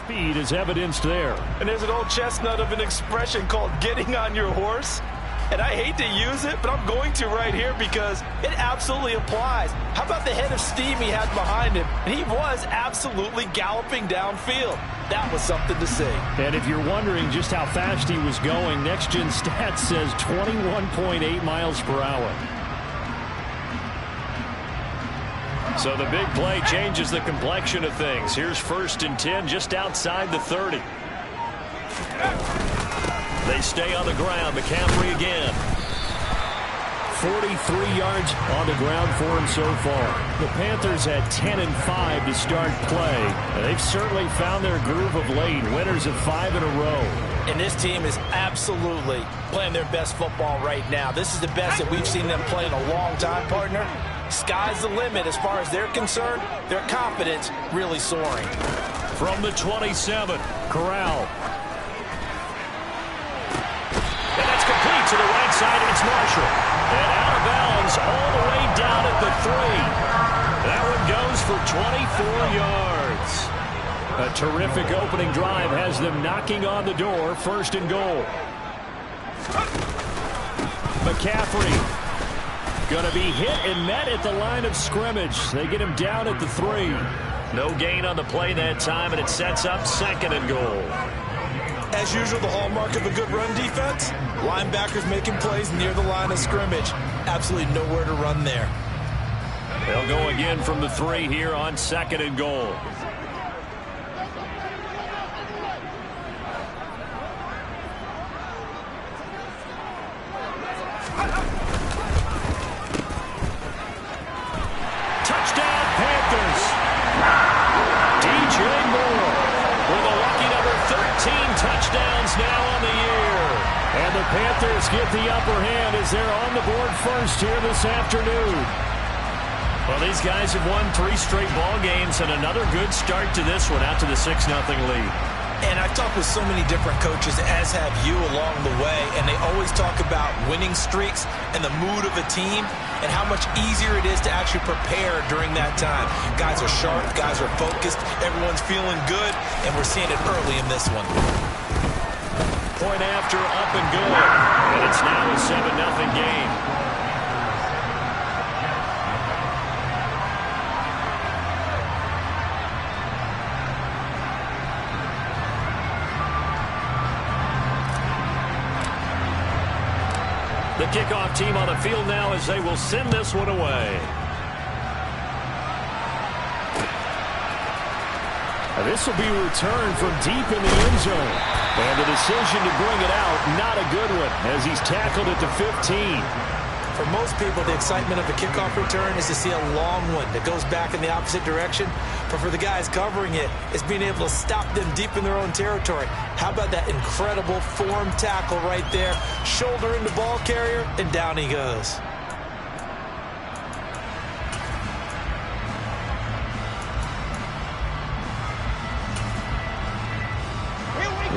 Speed is evidenced there. And there's an old chestnut of an expression called getting on your horse. And I hate to use it, but I'm going to right here because it absolutely applies. How about the head of steam he had behind him? And he was absolutely galloping downfield. That was something to see. And if you're wondering just how fast he was going, Next Gen Stats says 21.8 miles per hour. So the big play changes the complexion of things. Here's 1st and 10 just outside the 30. They stay on the ground. McCaffrey again. 43 yards on the ground for him so far. The Panthers had 10 and 5 to start play. And they've certainly found their groove of late. Winners of 5 in a row. And this team is absolutely playing their best football right now. This is the best that we've seen them play in a long time, partner. Sky's the limit as far as they're concerned. Their confidence really soaring. From the 27, Corral. And that's complete to the right side, and it's Marshall. And out of bounds all the way down at the 3. That one goes for 24 yards. A terrific opening drive has them knocking on the door. 1st and goal. McCaffrey going to be hit and met at the line of scrimmage. They get him down at the 3. No gain on the play that time, and it sets up 2nd and goal. As usual, the hallmark of a good run defense, linebackers making plays near the line of scrimmage. Absolutely nowhere to run there. They'll go again from the 3 here on 2nd and goal. Touchdown, Panthers. DJ Moore with a lucky number 13 touchdowns now on the year. And the Panthers get the upper hand as they're on the board first here this afternoon. Well, these guys have won 3 straight ball games and another good start to this one out to the 6-0 lead. And I've talked with so many different coaches, as have you along the way, and they always talk about winning streaks and the mood of a team and how much easier it is to actually prepare during that time. Guys are sharp, guys are focused, everyone's feeling good, and we're seeing it early in this one. Point after, up and good, and it's now a 7-0 game. The kickoff team on the field now as they will send this one away. This will be returned from deep in the end zone. And the decision to bring it out, not a good one, as he's tackled at the 15. For most people, the excitement of the kickoff return is to see a long one that goes back in the opposite direction. But for the guys covering it, it's being able to stop them deep in their own territory. How about that incredible form tackle right there? Shoulder into ball carrier, and down he goes.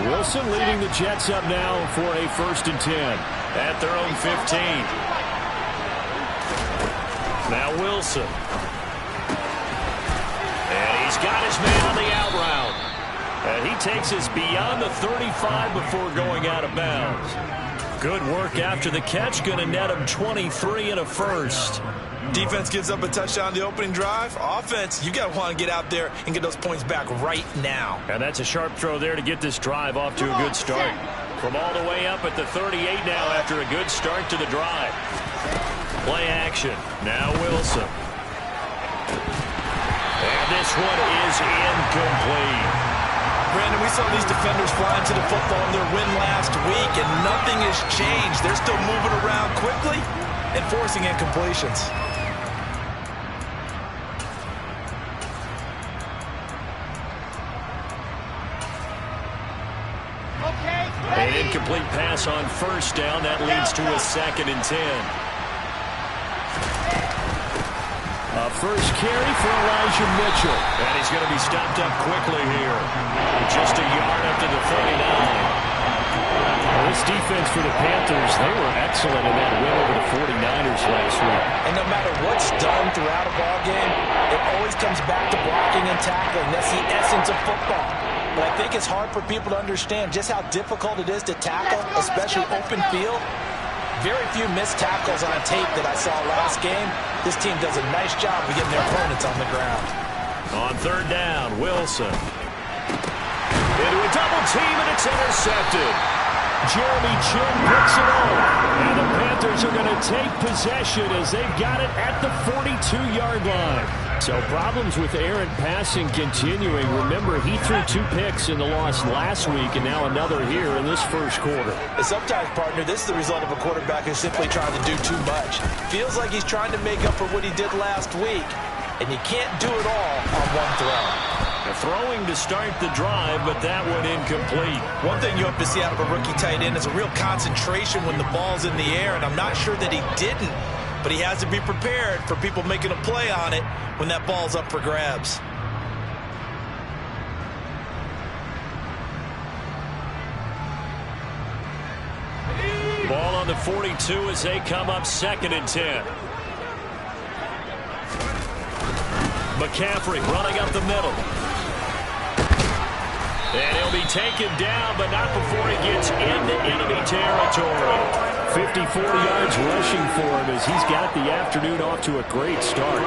Wilson leading the Jets up now for a 1st and 10. At their own 15. Now Wilson. And he's got his man on the out route. And he takes us beyond the 35 before going out of bounds. Good work after the catch. Going to net him 23 and a 1st. Defense gives up a touchdown the opening drive. Offense, you got to want to get out there and get those points back right now. And that's a sharp throw there to get this drive off to a good start. From all the way up at the 38 now after a good start to the drive. Play action. Now Wilson. And this one is incomplete. Brandon, we saw these defenders fly into the football in their win last week, and nothing has changed. They're still moving around quickly and forcing incompletions. An incomplete pass on 1st down. That leads to a 2nd and 10. A first carry for Elijah Mitchell. And he's going to be stopped up quickly here. Just a yard up to the 39. Well, this defense for the Panthers, they were excellent in that win over the 49ers last week. And no matter what's done throughout a ball game, it always comes back to blocking and tackling. That's the essence of football. but I think it's hard for people to understand just how difficult it is to tackle, especially open field. Very few missed tackles on tape that I saw last game. This team does a nice job of getting their opponents on the ground. On third down, Wilson. Into a double team, and it's intercepted. Jeremy Chin picks it up. And the Panthers are going to take possession as they've got it at the 42-yard line. So problems with errant passing continuing. Remember, he threw 2 picks in the loss last week, and now another here in this first quarter. And sometimes, partner, this is the result of a quarterback who's simply trying to do too much. Feels like he's trying to make up for what he did last week, and you can't do it all on one throw. Throwing to start the drive, but that one incomplete. One thing you hope to see out of a rookie tight end is a real concentration when the ball's in the air, and I'm not sure that he didn't, but he has to be prepared for people making a play on it when that ball's up for grabs. Ball on the 42 as they come up 2nd and 10. McCaffrey running up the middle. And he'll be taken down, but not before he gets into enemy territory. 54 yards rushing for him as he's got the afternoon off to a great start.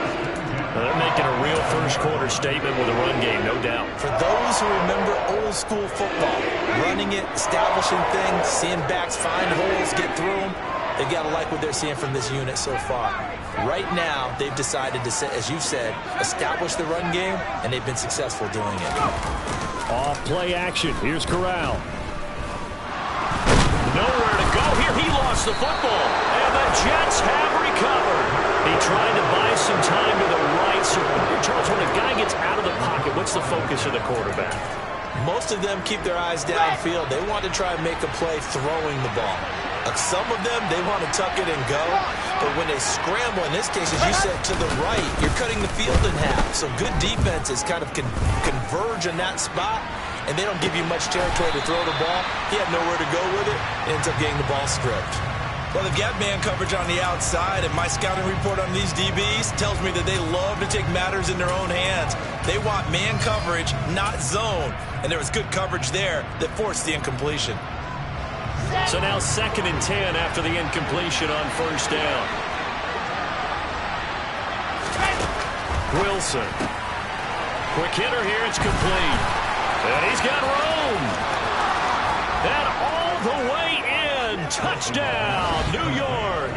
They're making a real first-quarter statement with a run game, no doubt. For those who remember old-school football, running it, establishing things, seeing backs find holes, get through them, they've got to like what they're seeing from this unit so far. Right now, they've decided to, as you said, establish the run game, and they've been successful doing it. Off play action. Here's Corral. Nowhere to go here. He lost the football. And the Jets have recovered. He tried to buy some time to the right. So, Charles, when a guy gets out of the pocket, what's the focus of the quarterback? Most of them keep their eyes downfield. They want to try and make a play throwing the ball. Some of them, they want to tuck it and go. But when they scramble, in this case, as you said, to the right, you're cutting the field in half. So good defenses kind of converge in that spot, and they don't give you much territory to throw the ball. He had nowhere to go with it. Ends up getting the ball stripped. Well, they've got man coverage on the outside, and my scouting report on these DBs tells me that they love to take matters in their own hands. They want man coverage, not zone. And there was good coverage there that forced the incompletion. So now 2nd and 10 after the incompletion on first down. Wilson. Quick hitter here. It's complete. And he's got room. And all the way in. Touchdown, New York.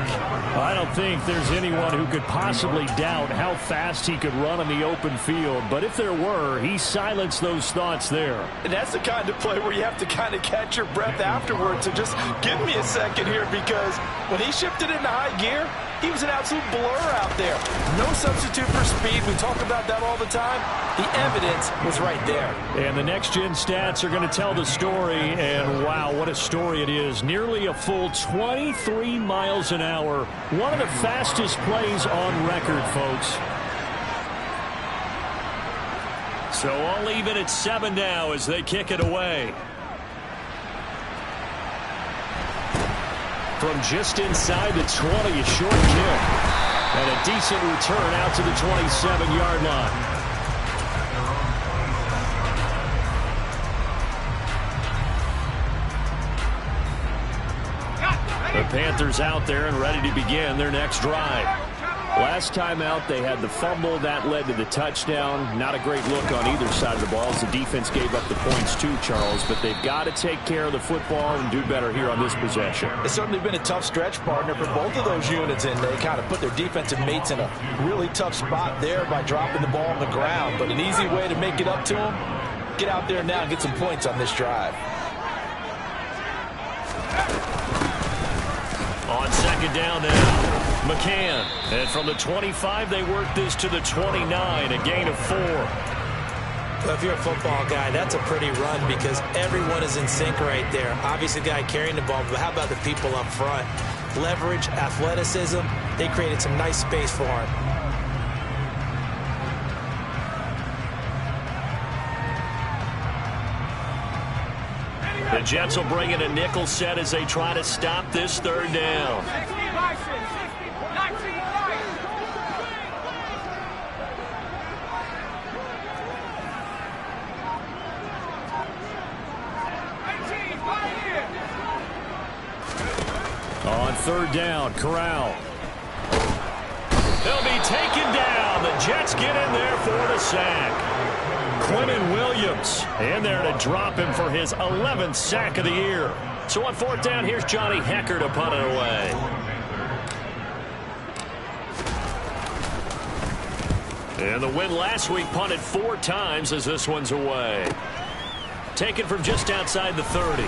I don't think there's anyone who could possibly doubt how fast he could run on the open field. But if there were, he silenced those thoughts there. And that's the kind of play where you have to kind of catch your breath afterwards and just give me a second here, because when he shifted into high gear, he was an absolute blur out there. No substitute for speed. We talk about that all the time. The evidence was right there. And the next-gen stats are going to tell the story. And, wow, what a story it is. Nearly a full 23 miles an hour. One of the fastest plays on record, folks. So all even at 7 now as they kick it away. From just inside the 20, a short kick. And a decent return out to the 27-yard line. The Panthers out there and ready to begin their next drive. Last time out, they had the fumble. That led to the touchdown. Not a great look on either side of the ball as the defense gave up the points too, Charles. But they've got to take care of the football and do better here on this possession. It's certainly been a tough stretch, partner, for both of those units, and they kind of put their defensive mates in a really tough spot there by dropping the ball on the ground. But an easy way to make it up to them, get out there now and get some points on this drive. On 2nd down now, McCann. And from the 25, they work this to the 29, a gain of 4. Well, if you're a football guy, that's a pretty run because everyone is in sync right there. Obviously, the guy carrying the ball, but how about the people up front? Leverage, athleticism, they created some nice space for him. The Jets will bring in a nickel set as they try to stop this 3rd down. third down. Corral. They'll be taken down. The Jets get in there for the sack. Quinnen Williams in there to drop him for his 11th sack of the year. So on fourth down, here's Johnny Hecker to punt it away. And the win last week punted 4 times as this one's away. Taken from just outside the 30.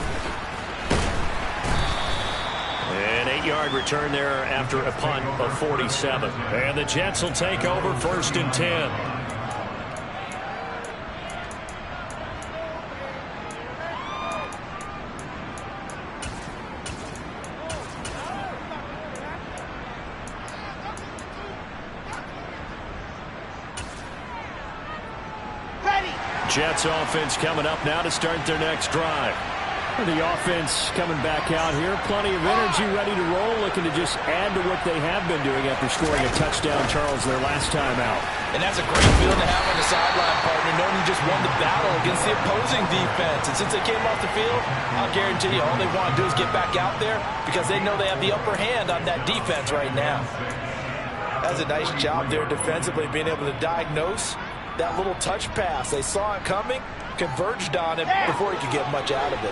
An 8-yard return there after a punt of 47. And the Jets will take over 1st and 10. Jets offense coming up now to start their next drive. The offense coming back out here. Plenty of energy, ready to roll, looking to just add to what they have been doing after scoring a touchdown, Charles, their last time out. And that's a great feeling to have on the sideline, partner, knowing you just won the battle against the opposing defense. And since they came off the field, I'll guarantee you all they want to do is get back out there because they know they have the upper hand on that defense right now. That's a nice job there defensively, being able to diagnose that little touch pass. They saw it coming, converged on it before he could get much out of it.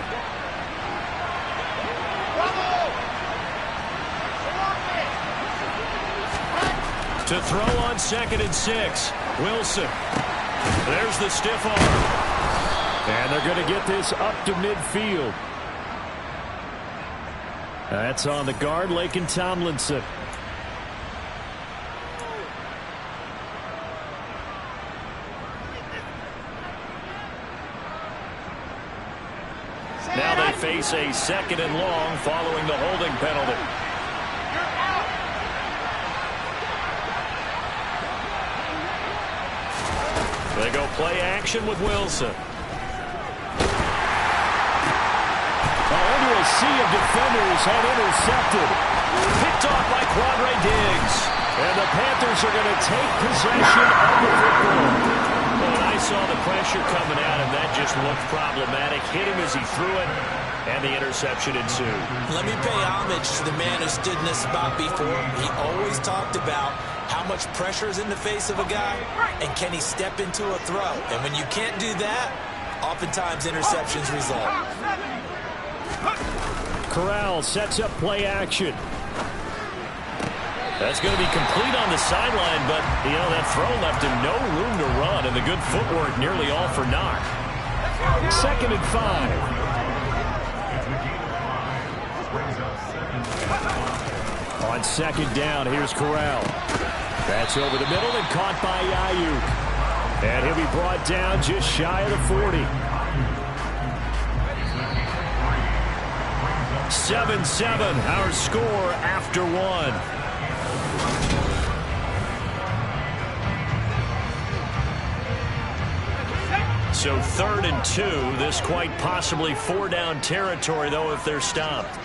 To throw on 2nd and 6. Wilson. There's the stiff arm. And they're going to get this up to midfield. That's on the guard, Laken Tomlinson. Now they face a 2nd and long following the holding penalty. They go play action with Wilson. Under a sea of defenders and intercepted. Picked off by Quandre Diggs. And the Panthers are going to take possession of the football. Well, I saw the pressure coming at him. That just looked problematic. Hit him as he threw it, and the interception ensued. Let me pay homage to the man who stood in this spot before. He always talked about how much pressure is in the face of a guy, and can he step into a throw. And when you can't do that, oftentimes interceptions result. Corral sets up play action. That's going to be complete on the sideline, but, you know, that throw left him no room to run, and the good footwork nearly all for naught. 2nd and 5. On 2nd down, here's Corral. That's over the middle and caught by Ayuk. And he'll be brought down just shy of the 40. 7-7, our score after 1. So 3rd and 2, this quite possibly 4-down territory, though, if they're stopped.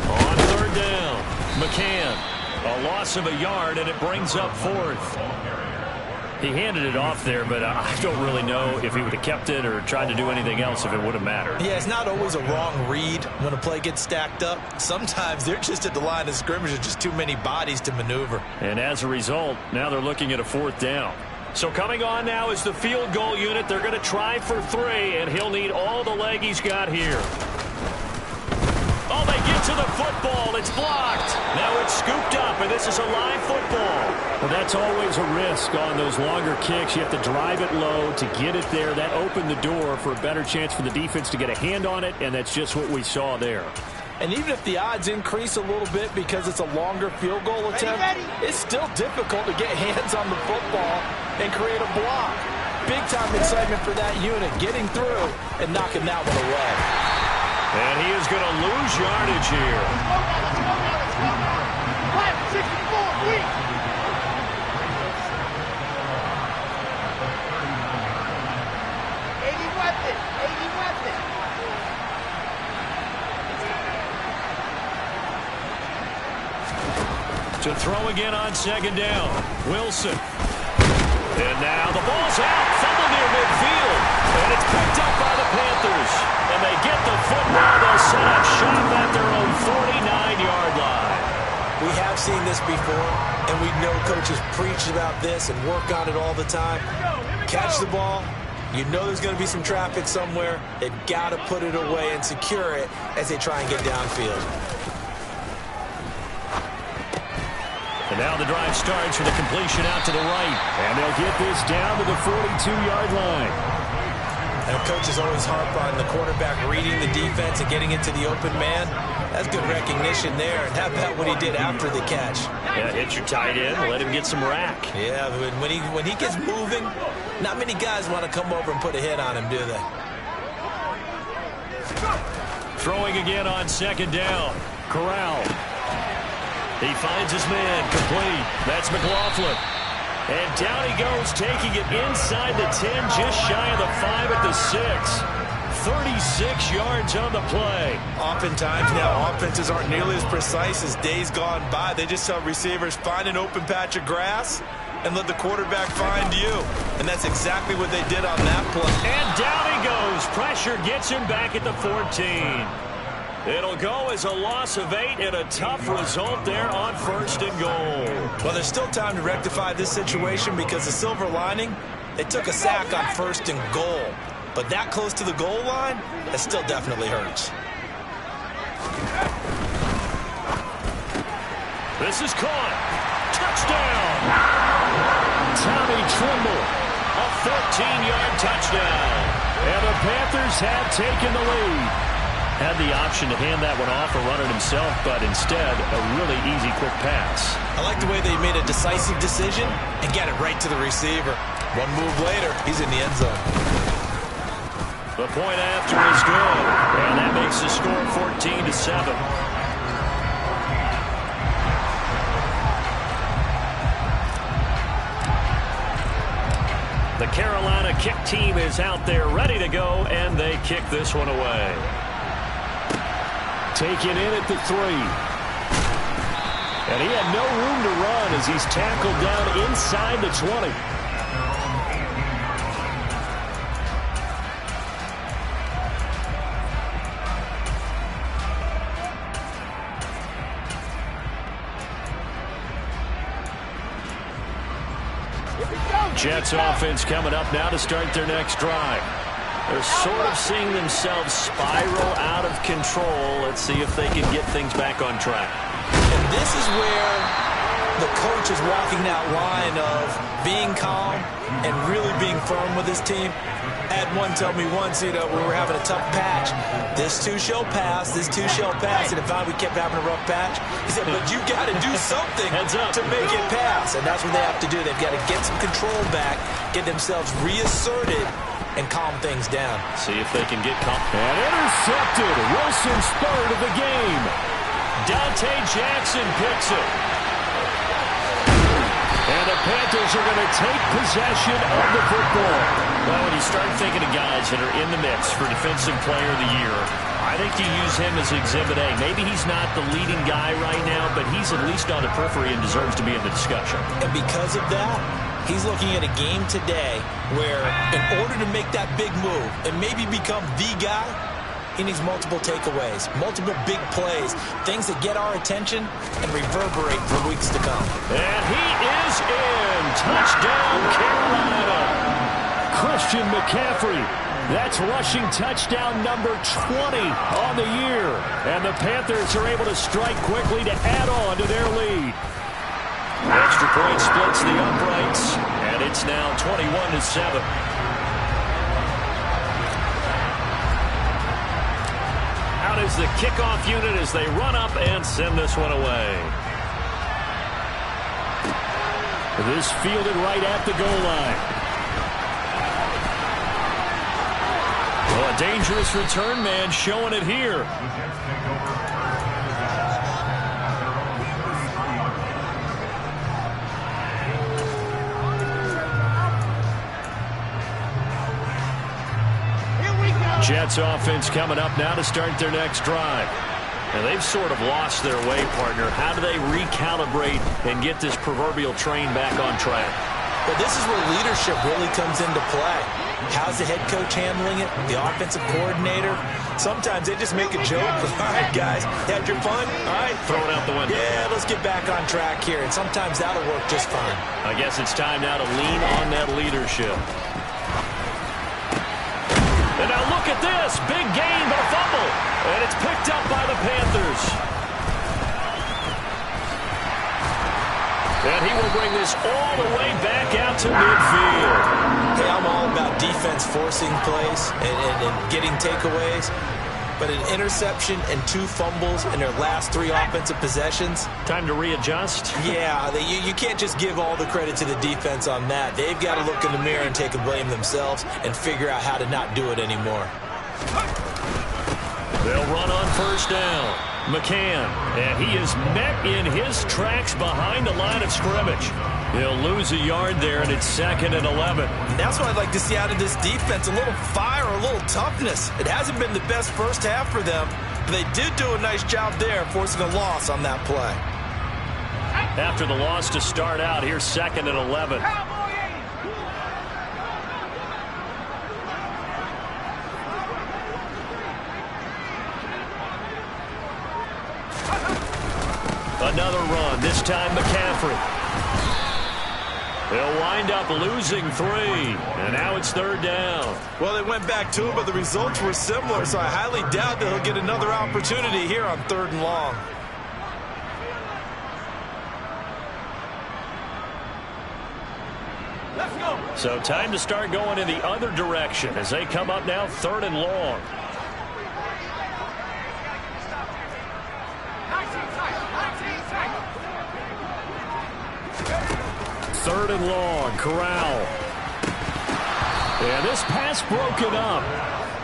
On 3rd down, McCann, a loss of a yard, and it brings up 4th. He handed it off there, but I don't really know if he would have kept it or tried to do anything else if it would have mattered. Yeah, it's not always a wrong read when a play gets stacked up. Sometimes they're just at the line of scrimmage with just too many bodies to maneuver. And as a result, now they're looking at a 4th down. So coming on now is the field goal unit. They're going to try for 3, and he'll need all the leg he's got here. Oh, they get to the football. It's blocked. Now it's scooped up, and this is a live football. Well, that's always a risk on those longer kicks. You have to drive it low to get it there. That opened the door for a better chance for the defense to get a hand on it, and that's just what we saw there. And even if the odds increase a little bit because it's a longer field goal attempt, it's still difficult to get hands on the football and create a block. Big-time excitement for that unit, getting through and knocking that one away. And he is going to lose yardage here. To throw again on 2nd down. Wilson. And now the ball's out. Fumble near midfield. And it's picked up by the Panthers. And they get the football. They'll set up shop at their own 49-yard line. We have seen this before, and we know coaches preach about this and work on it all the time. Catch the ball. You know there's going to be some traffic somewhere. They've got to put it away and secure it as they try and get downfield. And now the drive starts with a completion out to the right. And they'll get this down to the 42-yard line. And coaches always harp on the quarterback reading the defense and getting into the open man. That's good recognition there. And how about what he did after the catch? Yeah, hit your tight end, let him get some rack. Yeah, when he gets moving, not many guys want to come over and put a hit on him, do they? Throwing again on second down. Corral. He finds his man, complete. That's McLaughlin. And down he goes, taking it inside the 10, just shy of the 5 at the 6. 36 yards on the play. Oftentimes now, offenses aren't nearly as precise as days gone by. They just tell receivers, find an open patch of grass and let the quarterback find you. And that's exactly what they did on that play. And down he goes. Pressure gets him back at the 14. It'll go as a loss of 8 and a tough result there on 1st and goal. Well, there's still time to rectify this situation because the silver lining, they took a sack on 1st and goal. But that close to the goal line, that still definitely hurts. This is caught. Touchdown. Tommy Trimble, a 14-yard touchdown. And the Panthers have taken the lead. Had the option to hand that one off or run it himself, but instead, a really easy, quick pass. I like the way they made a decisive decision and got it right to the receiver. One move later, he's in the end zone. The point after is good, and that makes the score 14-7. The Carolina kick team is out there ready to go, and they kick this one away. Taken in at the 3. And he had no room to run as he's tackled down inside the 20. Jets offense coming up now to start their next drive. They're sort of seeing themselves spiral out of control. Let's see if they can get things back on track. And this is where the coach is walking that line of being calm and really being firm with his team. I had one tell me once, we were having a tough patch. This too shall pass, this too shall pass. And if we kept having a rough patch, he said, but you got to do something to make it pass. And that's what they have to do. They've got to get some control back, get themselves reasserted, and calm things down. See if they can get calm. And intercepted. Wilson's third of the game. Dante Jackson picks it. And the Panthers are going to take possession of the football. Well, when you start thinking of guys that are in the mix for Defensive Player of the Year, I think you use him as Exhibit A. Maybe he's not the leading guy right now, but he's at least on the periphery and deserves to be in the discussion. And because of that, he's looking at a game today where in order to make that big move and maybe become the guy, he needs multiple takeaways, multiple big plays, things that get our attention and reverberate for weeks to come. And he is in. Touchdown, Carolina. Christian McCaffrey. That's rushing touchdown number 20 on the year. And the Panthers are able to strike quickly to add on to their lead. Extra point splits the uprights, and it's now 21-7. Out is the kickoff unit as they run up and send this one away. This fielded right at the goal line. Well, a dangerous return man showing it here. Jets offense coming up now to start their next drive. And they've sort of lost their way, partner. How do they recalibrate and get this proverbial train back on track? Well, this is where leadership really comes into play. How's the head coach handling it? The offensive coordinator? Sometimes they just make a joke. All right, guys, had your fun? All right. Throw it out the window. Yeah, let's get back on track here, and sometimes that'll work just fine. I guess it's time now to lean on that leadership. And now look at this. Big gain, but a fumble. And it's picked up by the Panthers. And he will bring this all the way back out to midfield. Hey, I'm all about defense forcing plays and getting takeaways. But an interception and 2 fumbles in their last 3 offensive possessions. Time to readjust. Yeah, you can't just give all the credit to the defense on that. They've got to look in the mirror and take a blame themselves and figure out how to not do it anymore. They'll run on first down. McCann, and he is met in his tracks behind the line of scrimmage. He'll lose a yard there, and it's 2nd and 11. That's what I'd like to see out of this defense, a little fire, a little toughness. It hasn't been the best first half for them, but they did do a nice job there, forcing a loss on that play. After the loss to start out, here's 2nd and 11. Another run, this time McCaffrey. They'll wind up losing 3, and now it's 3rd down. Well, they went back to it, but the results were similar, so I highly doubt that he'll get another opportunity here on 3rd and long. Let's go. So time to start going in the other direction as they come up now 3rd and long. Third and long, Corral. And this pass broken up.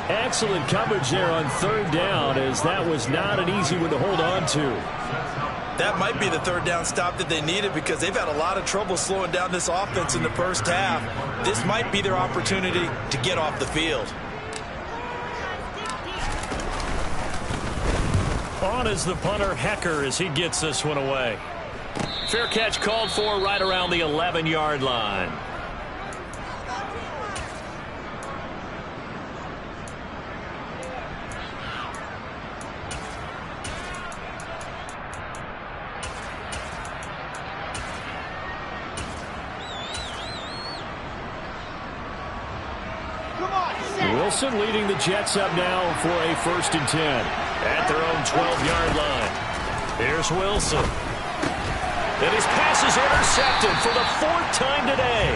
Excellent coverage there on 3rd down, as that was not an easy one to hold on to. That might be the 3rd down stop that they needed, because they've had a lot of trouble slowing down this offense in the first half. This might be their opportunity to get off the field. On is the punter, Hecker, as he gets this one away. Fair catch called for right around the 11-yard line. Wilson leading the Jets up now for a 1st and 10 at their own 12-yard line. Here's Wilson. And his pass is intercepted for the 4th time today.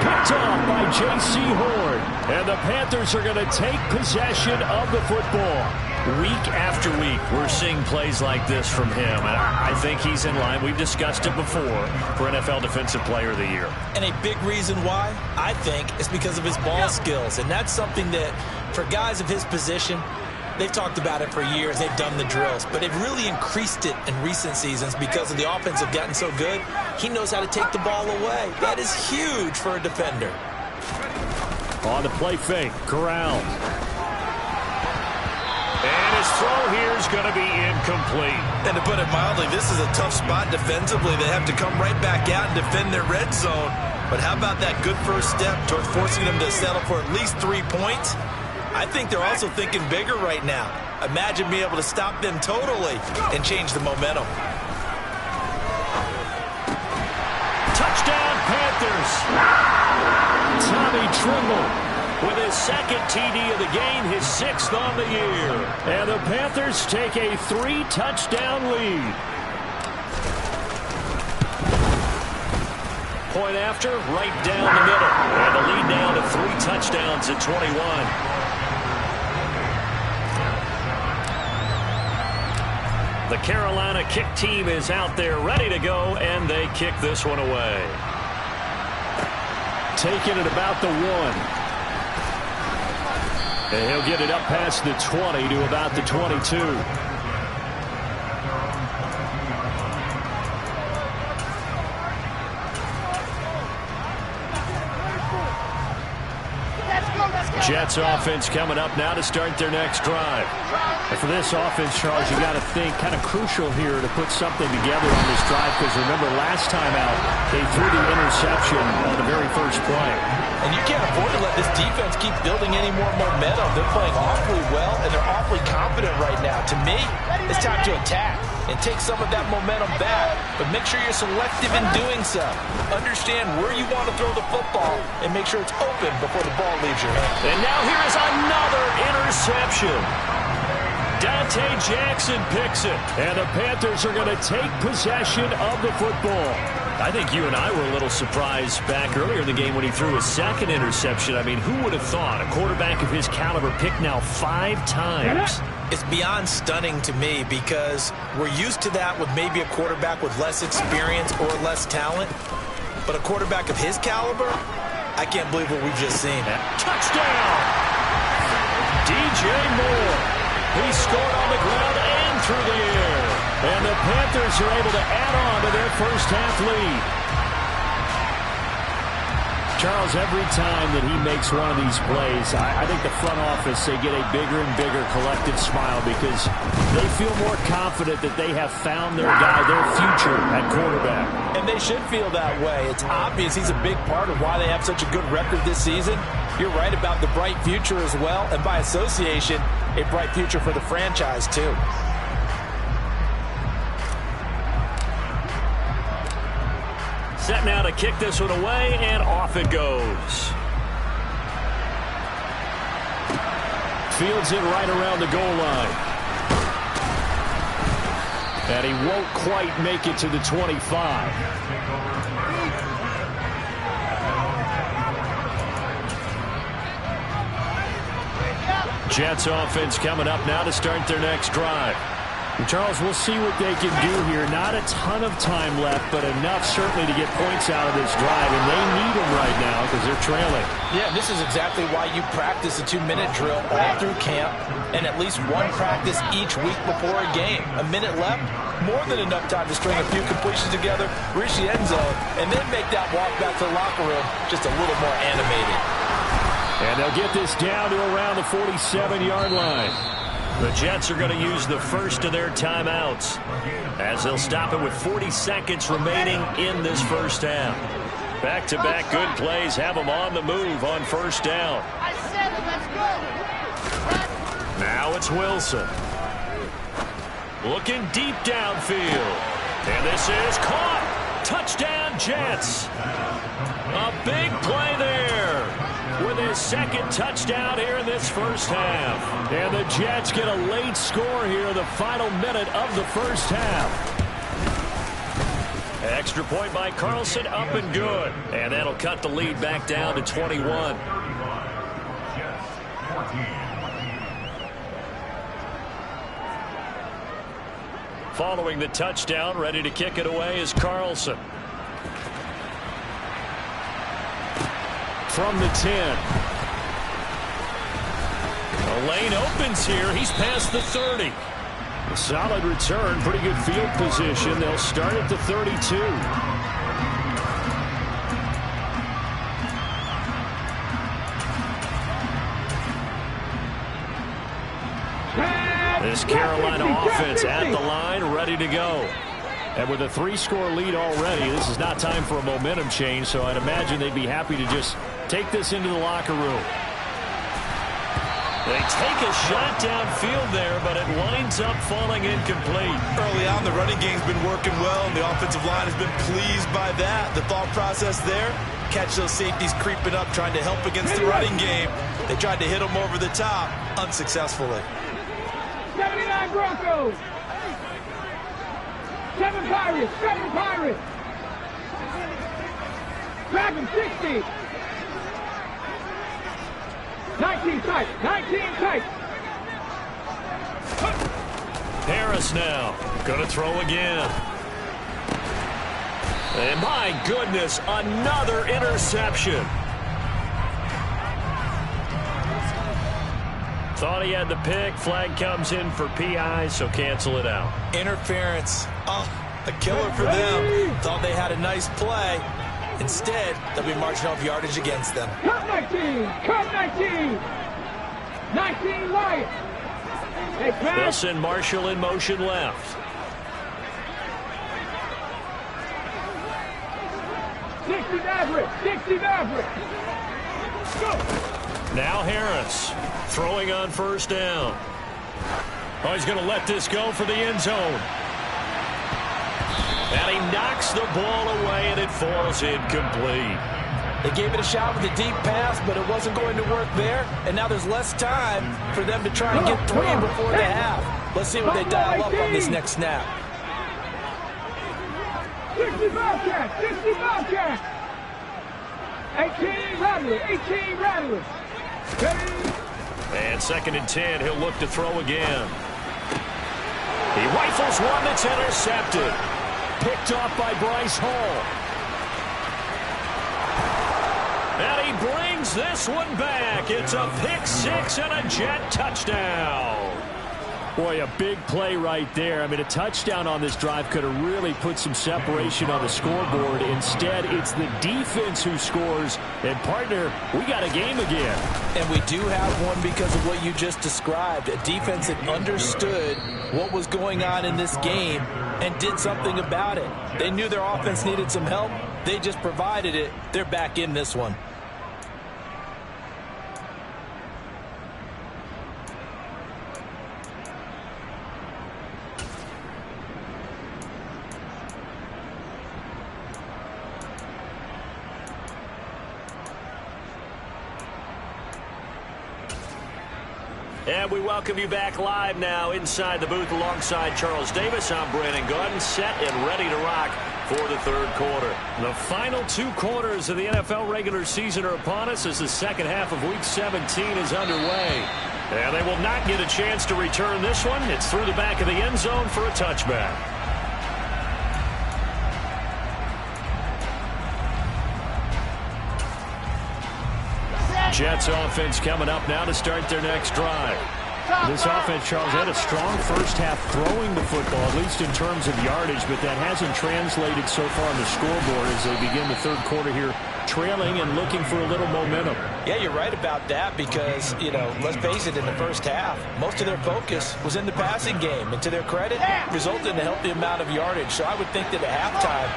Picked off by J.C. Horn. And the Panthers are going to take possession of the football. Week after week, we're seeing plays like this from him. And I think he's in line. We've discussed it before for NFL Defensive Player of the Year. And a big reason why, I think, is because of his ball skills. And that's something that, for guys of his position, they've talked about it for years. They've done the drills. But they've really increased it in recent seasons because of the offense have gotten so good. He knows how to take the ball away. That is huge for a defender. On the play fake, Corral. And his throw here is going to be incomplete. And to put it mildly, this is a tough spot defensively. They have to come right back out and defend their red zone. But how about that good first step towards forcing them to settle for at least 3 points? I think they're also thinking bigger right now. Imagine being able to stop them totally and change the momentum. Touchdown, Panthers. Tommy Trimble with his 2nd TD of the game, his 6th on the year. And the Panthers take a 3-touchdown lead. Point after, right down the middle. And the lead down to 3 touchdowns at 21. The Carolina kick team is out there ready to go, and they kick this one away. Taking it about the 1. And he'll get it up past the 20 to about the 22. Let's go, let's go. Jets offense coming up now to start their next drive. And for this offense, Charles, you got to think kind of crucial here to put something together on this drive, because remember last time out they threw the interception on the very first play. And you can't afford to let this defense keep building any more momentum. They're playing awfully well, and they're awfully confident right now. To me, it's time to attack and take some of that momentum back, but make sure you're selective in doing so. Understand where you want to throw the football and make sure it's open before the ball leaves your hand. And now here is another interception. Dante Jackson picks it, and the Panthers are going to take possession of the football. I think you and I were a little surprised back earlier in the game when he threw his second interception. I mean, who would have thought a quarterback of his caliber picked now 5 times? It's beyond stunning to me, because we're used to that with maybe a quarterback with less experience or less talent. But a quarterback of his caliber, I can't believe what we've just seen. Touchdown! DJ Moore. He scored on the ground and through the air. And the Panthers are able to add on to their first half lead. Charles, every time that he makes one of these plays, I think the front office, they get a bigger and bigger collective smile, because they feel more confident that they have found their guy, their future at quarterback. And they should feel that way. It's obvious he's a big part of why they have such a good record this season. You're right about the bright future as well, and by association, a bright future for the franchise too. Set now to kick this one away, and off it goes. Fields it right around the goal line. And he won't quite make it to the 25. Jets offense coming up now to start their next drive. And Charles, we'll see what they can do here. Not a ton of time left, but enough certainly to get points out of this drive, and they need them right now because they're trailing. Yeah, this is exactly why you practice a 2-minute drill all through camp, and at least one practice each week before a game. A minute left, more than enough time to string a few completions together, reach the end zone, and then make that walk back to the locker room just a little more animated. And they'll get this down to around the 47-yard line. The Jets are going to use the first of their timeouts, as they'll stop it with 40 seconds remaining in this first half. Back-to-back good plays have them on the move on first down. I said it, let's go. Now it's Wilson. Looking deep downfield. And this is caught. Touchdown, Jets. A big play there with his second touchdown here in this first half. And the Jets get a late score here in the final minute of the first half. Extra point by Carlson, up and good. And that'll cut the lead back down to 21. Following the touchdown, ready to kick it away is Carlson. From the 10. The lane opens here. He's past the 30. A solid return, pretty good field position. They'll start at the 32. This Carolina offense at the line, ready to go. And with a 3-score lead already, this is not time for a momentum change, so I'd imagine they'd be happy to just take this into the locker room. They take a shot downfield there, but it winds up falling incomplete. Early on, the running game's been working well, and the offensive line has been pleased by that. The thought process there, catch those safeties creeping up, trying to help against the running game. They tried to hit them over the top, unsuccessfully. 79 Broncos. 7 Pirates. 7 Pirates. Dragon 60. 19 tight. 19 tight. Harris now. Going to throw again. And my goodness, another interception. Thought he had the pick. Flag comes in for PI, so cancel it out. Interference. Oh, a killer for them. Thought they had a nice play. Instead, they'll be marching off yardage against them. Cut 19! Cut 19! 19 Lions! They'll send Marshall in motion left. 60 Maverick! 60 Maverick! Go! Now Harris throwing on first down. Oh, he's going to let this go for the end zone. And he knocks the ball away, and it falls incomplete. They gave it a shot with a deep pass, but it wasn't going to work there. And now there's less time for them to try and get 3 before the half. Let's see what they dial up on this next snap. 60 Bobcats! 60 Bobcats! 18 Rattlers! 18 Rattlers! And 2nd and 10, he'll look to throw again. He rifles one that's intercepted. Picked off by Bryce Hall. And he brings this one back. It's a pick 6 and a Jet touchdown. Boy, a big play right there. I mean, a touchdown on this drive could have really put some separation on the scoreboard. Instead, it's the defense who scores. And, partner, we got a game again. And we do have one because of what you just described. A defense that understood what was going on in this game and did something about it. They knew their offense needed some help. They just provided it. They're back in this one. And we welcome you back live now inside the booth alongside Charles Davis. I'm Brandon Gordon, set and ready to rock for the 3rd quarter. The final 2 quarters of the NFL regular season are upon us as the second half of Week 17 is underway. And they will not get a chance to return this one. It's through the back of the end zone for a touchback. Jets offense coming up now to start their next drive. This offense, Charles, had a strong first half throwing the football, at least in terms of yardage, but that hasn't translated so far on the scoreboard as they begin the 3rd quarter here, trailing and looking for a little momentum. Yeah, you're right about that because, you know, let's face it, in the first half, most of their focus was in the passing game. And to their credit, resulted in a healthy amount of yardage. So I would think that at halftime,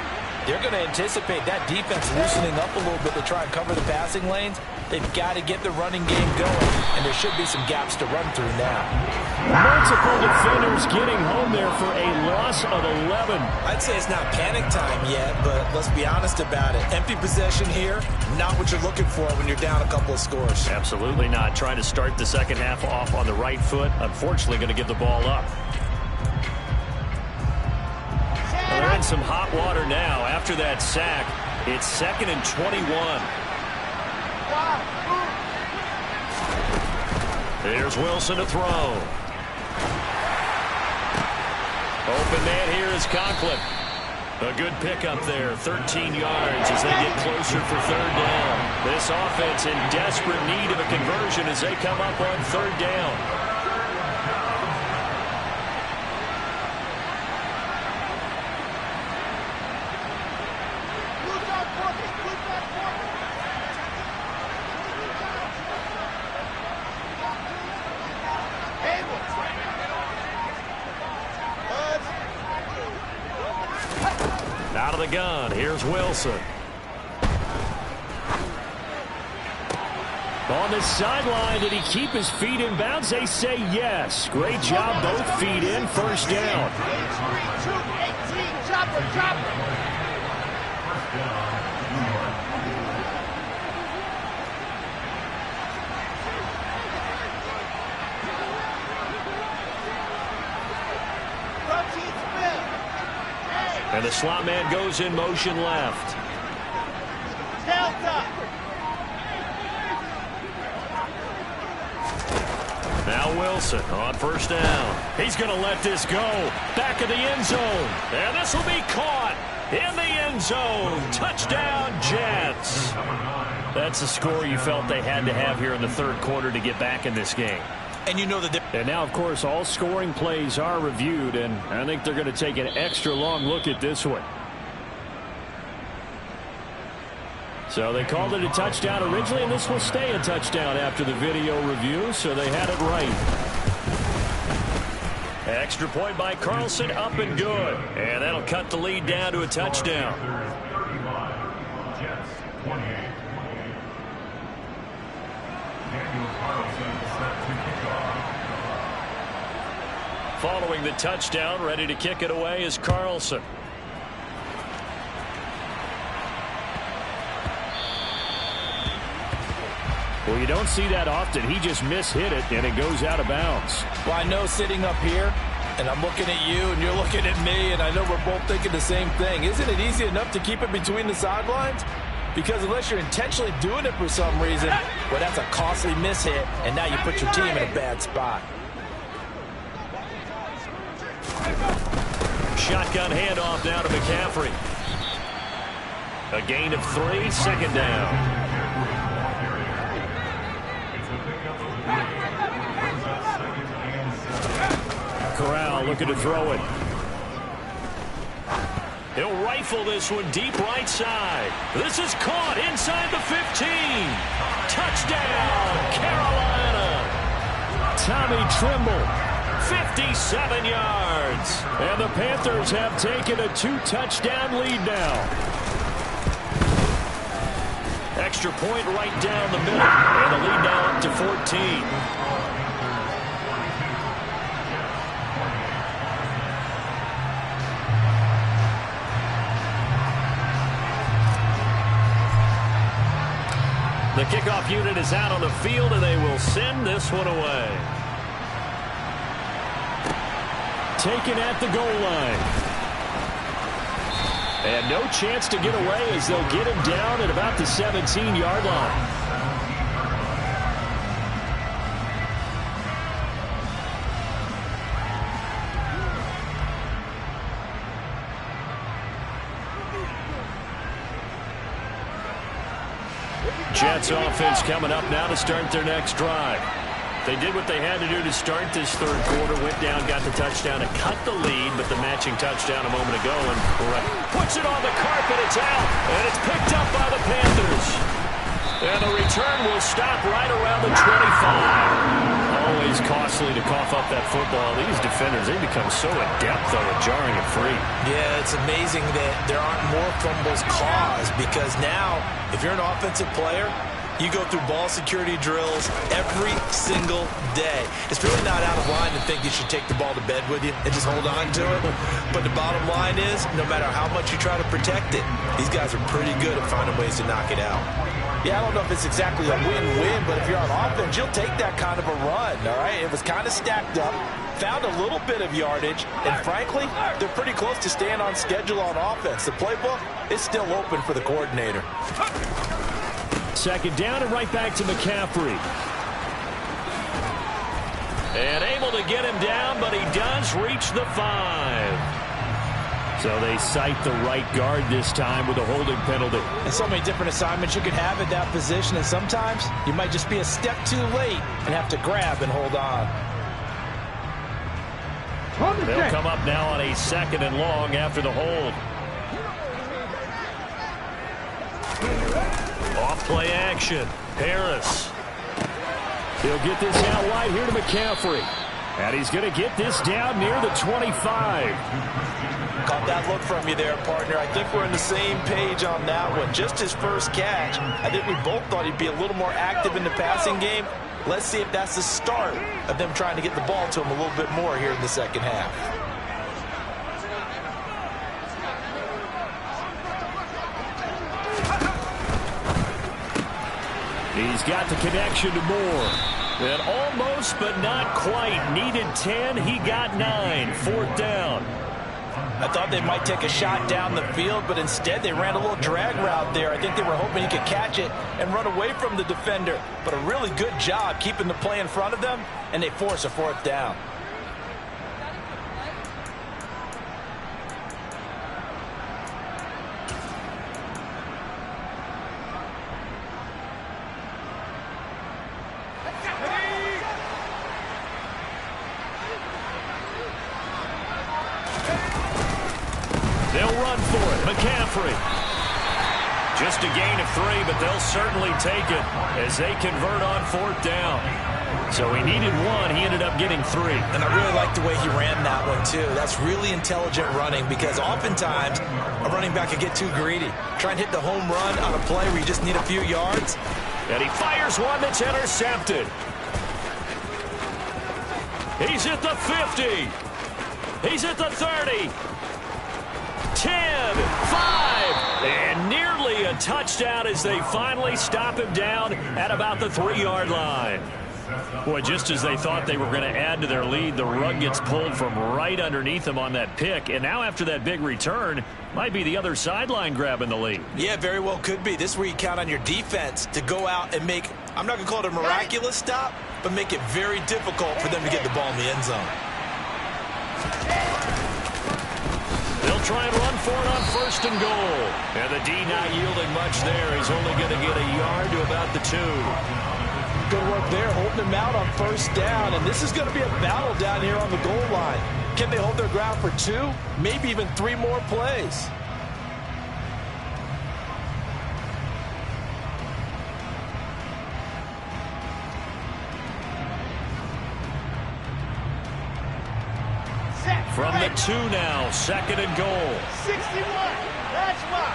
they're going to anticipate that defense loosening up a little bit to try and cover the passing lanes. They've got to get the running game going, and there should be some gaps to run through now. Multiple defenders getting home there for a loss of 11. I'd say it's not panic time yet, but let's be honest about it. Empty possession here, not what you're looking for when you're down a couple of scores. Absolutely not. Trying to start the second half off on the right foot. Unfortunately, going to give the ball up. Well, they're in some hot water now. After that sack, it's 2nd and 21. Here's Wilson to throw. Open man here is Conklin. A good pickup there, 13 yards as they get closer for 3rd down. This offense in desperate need of a conversion as they come up on 3rd down. Out of the gun, here's Wilson. On the sideline, did he keep his feet in bounds? They say yes. Great job, both feet in, 1st down. 18, chopper, chopper. And the slot man goes in motion left. Delta. Now Wilson on 1st down. He's going to let this go. Back of the end zone. And this will be caught in the end zone. Touchdown, Jets. That's the score you felt they had to have here in the 3rd quarter to get back in this game. And you know that. And now, of course, all scoring plays are reviewed, and I think they're going to take an extra long look at this one. So they called it a touchdown originally, and this will stay a touchdown after the video review, so they had it right. Extra point by Carlson, up and good. And that'll cut the lead down to a touchdown. Jets, 28. Following the touchdown, ready to kick it away is Carlson. Well, you don't see that often. He just mishit it, and it goes out of bounds. Well, I know sitting up here, and I'm looking at you, and you're looking at me, and I know we're both thinking the same thing. Isn't it easy enough to keep it between the sidelines? Because unless you're intentionally doing it for some reason, well, that's a costly mishit, and now you put your team in a bad spot. Shotgun handoff now to McCaffrey. A gain of 3, second down. Corral looking to throw it. He'll rifle this one deep right side. This is caught inside the 15. Touchdown, Carolina. Tommy Trimble, 57 yards. And the Panthers have taken a 2-touchdown lead now. Extra point right down the middle. And the lead now up to 14. The kickoff unit is out on the field, and they will send this one away. Taken at the goal line. And no chance to get away as they'll get him down at about the 17-yard line. Jets offense coming up now to start their next drive. They did what they had to do to start this third quarter, went down, got the touchdown to cut the lead, but the matching touchdown a moment ago, and puts it on the carpet, it's out, and it's picked up by the Panthers. And the return will stop right around the 25. Always costly to cough up that football. These defenders, they become so adept, though, at jarring it free. Yeah, it's amazing that there aren't more fumbles caused, because now, if you're an offensive player, you go through ball security drills every single day. It's really not out of line to think you should take the ball to bed with you and just hold on to it. But the bottom line is, no matter how much you try to protect it, these guys are pretty good at finding ways to knock it out. Yeah, I don't know if it's exactly a win-win, but if you're on offense, you'll take that kind of a run, all right? It was kind of stacked up, found a little bit of yardage, and frankly, they're pretty close to staying on schedule on offense. The playbook is still open for the coordinator. Second down and right back to McCaffrey. And able to get him down, but he does reach the 5. So they cite the right guard this time with a holding penalty. And so many different assignments you could have at that position, and sometimes you might just be a step too late and have to grab and hold on. They'll come up now on a second and long after the hold. Off play action. Harris. He'll get this out wide here to McCaffrey. And he's going to get this down near the 25. Caught that look from you there, partner. I think we're on the same page on that one. Just his first catch. I think we both thought he'd be a little more active in the passing game. Let's see if that's the start of them trying to get the ball to him a little bit more here in the second half. He's got the connection to Moore. And almost, but not quite. Needed 10. He got 9. Fourth down. I thought they might take a shot down the field, but instead they ran a little drag route there. I think they were hoping he could catch it and run away from the defender. But a really good job keeping the play in front of them, and they force a fourth down. They'll run for it. McCaffrey. Just a gain of 3, but they'll certainly take it as they convert on 4th down. So he needed 1. He ended up getting 3. And I really like the way he ran that one, too. That's really intelligent running because oftentimes a running back can get too greedy. Try and hit the home run on a play where you just need a few yards. And he fires one that's intercepted. He's at the 50. He's at the 30. 10, 5, and nearly a touchdown as they finally stop him down at about the 3-yard line. Boy, just as they thought they were going to add to their lead, the rug gets pulled from right underneath them on that pick. And now after that big return, might be the other sideline grabbing the lead. Yeah, very well could be. This is where you count on your defense to go out and make, I'm not going to call it a miraculous stop, but make it very difficult for them to get the ball in the end zone. They'll try and run for it on 1st and goal. And the D not yielding much there. He's only going to get a yard to about the 2. Good work there, holding him out on 1st down. And this is going to be a battle down here on the goal line. Can they hold their ground for 2, maybe even 3 more plays? From the 2 now, 2nd and goal. 61. That's why.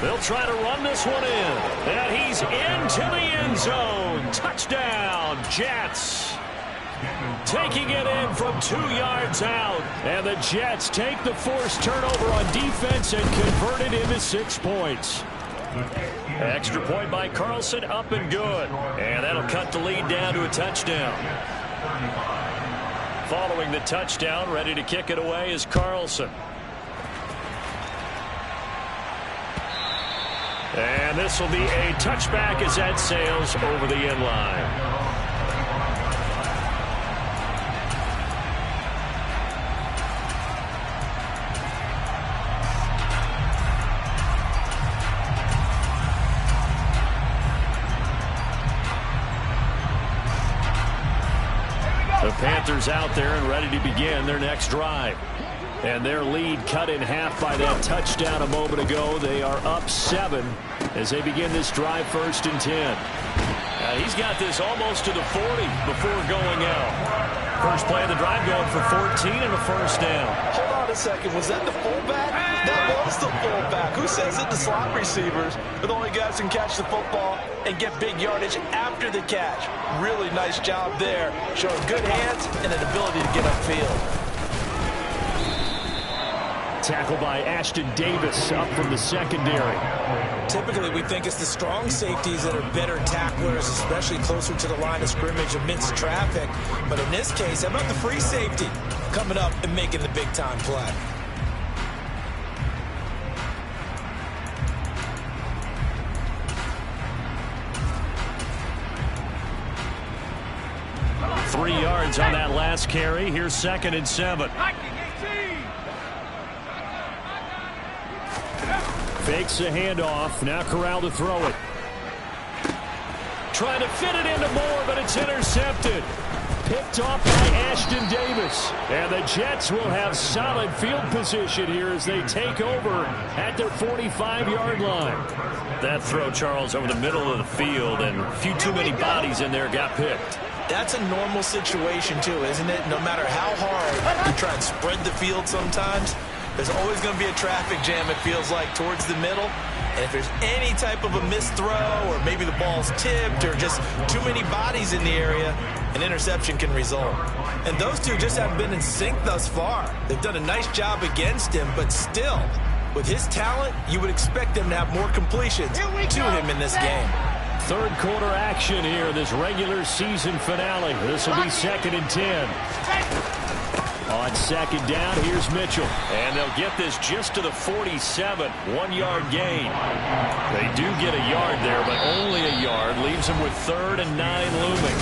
They'll try to run this one in. And he's into the end zone. Touchdown, Jets. Taking it in from 2 yards out. And the Jets take the forced turnover on defense and convert it into 6 points. Extra point by Carlson, up and good. And that'll cut the lead down to a touchdown. Following the touchdown, ready to kick it away is Carlson. And this will be a touchback as that sails over the end line. The Panthers out there and ready to begin their next drive. And their lead cut in half by that touchdown a moment ago. They are up 7 as they begin this drive 1st and 10. He's got this almost to the 40 before going out. First play of the drive going for 14 and a 1st down. Hold on a second. Was that the fullback? That was the fullback. Who says that the slot receivers are the only guys who can catch the football and get big yardage after the catch? Really nice job there, showing good hands and an ability to get upfield. Tackle by Ashton Davis up from the secondary. Typically, we think it's the strong safeties that are better tacklers, especially closer to the line of scrimmage amidst traffic. But in this case, how about the free safety coming up and making the big-time play? Three yards on that last carry. Here's 2nd and 7. Fakes the handoff. Now Corral to throw it. Trying to fit it into Moore, but it's intercepted. Picked off by Ashton Davis. And the Jets will have solid field position here as they take over at their 45-yard line. That throw, Charles, over the middle of the field, and a few too many bodies in there got picked. That's a normal situation, too, isn't it? No matter how hard you try and spread the field sometimes, there's always going to be a traffic jam, it feels like, towards the middle. And if there's any type of a missed throw or maybe the ball's tipped or just too many bodies in the area, an interception can result. And those two just haven't been in sync thus far. They've done a nice job against him, but still, with his talent, you would expect them to have more completions to him in this game. Third quarter action here, this regular season finale. This will be 2nd and 10. On 2nd down, here's Mitchell. And they'll get this just to the 47, 1-yard gain. They do get a yard there, but only a yard. Leaves them with 3rd and 9 looming.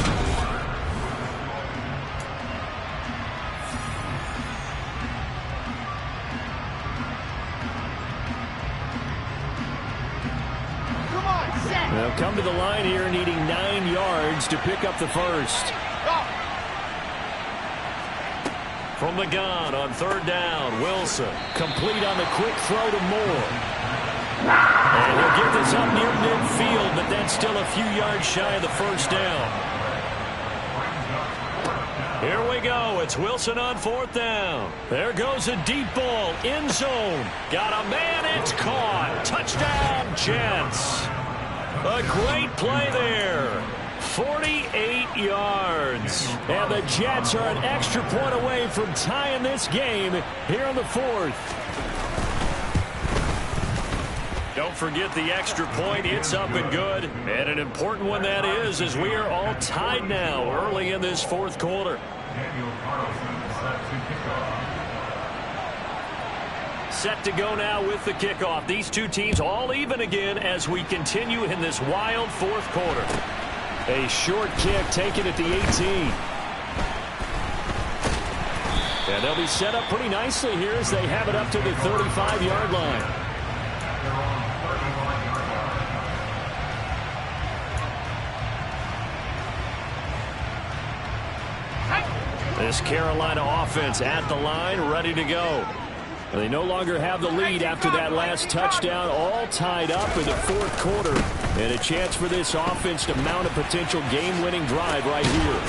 They'll come to the line here needing 9 yards to pick up the first. From the gun on 3rd down, Wilson. Complete on the quick throw to Moore. And he'll get this up near midfield, but that's still a few yards shy of the first down. Here we go. It's Wilson on 4th down. There goes a deep ball. End zone. Got a man. It's caught. Touchdown, Jets. A great play there. 48 yards. And the Jets are an extra point away from tying this game here in the 4th. Don't forget the extra point. It's up and good. And an important one that is, as we are all tied now early in this 4th quarter. Set to go now with the kickoff. These two teams all even again as we continue in this wild 4th quarter. A short kick taken at the 18. And they'll be set up pretty nicely here as they have it up to the 35-yard line. This Carolina offense at the line, ready to go. They no longer have the lead after that last touchdown, all tied up in the 4th quarter. And a chance for this offense to mount a potential game-winning drive right here.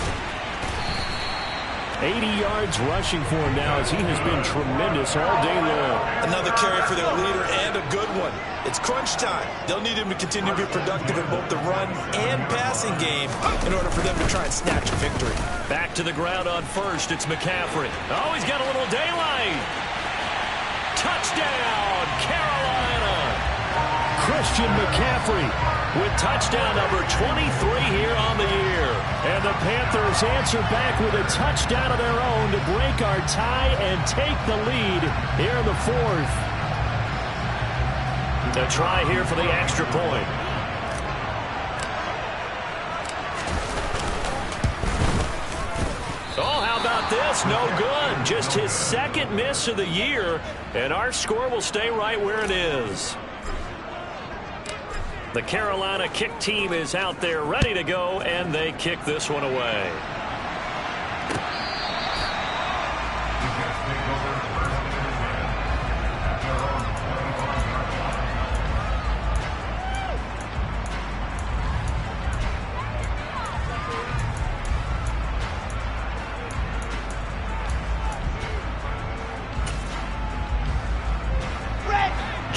80 yards rushing for him now as he has been tremendous all day long. Another carry for their leader and a good one. It's crunch time. They'll need him to continue to be productive in both the run and passing game in order for them to try and snatch a victory. Back to the ground on 1st. It's McCaffrey. Oh, he's got a little daylight. Touchdown, Carolina. Christian McCaffrey with touchdown number 23 here on the year. And the Panthers answer back with a touchdown of their own to break our tie and take the lead here in the 4th. A try here for the extra point. Oh, how about this? No good. Just his 2nd miss of the year, and our score will stay right where it is. The Carolina kick team is out there ready to go, and they kick this one away.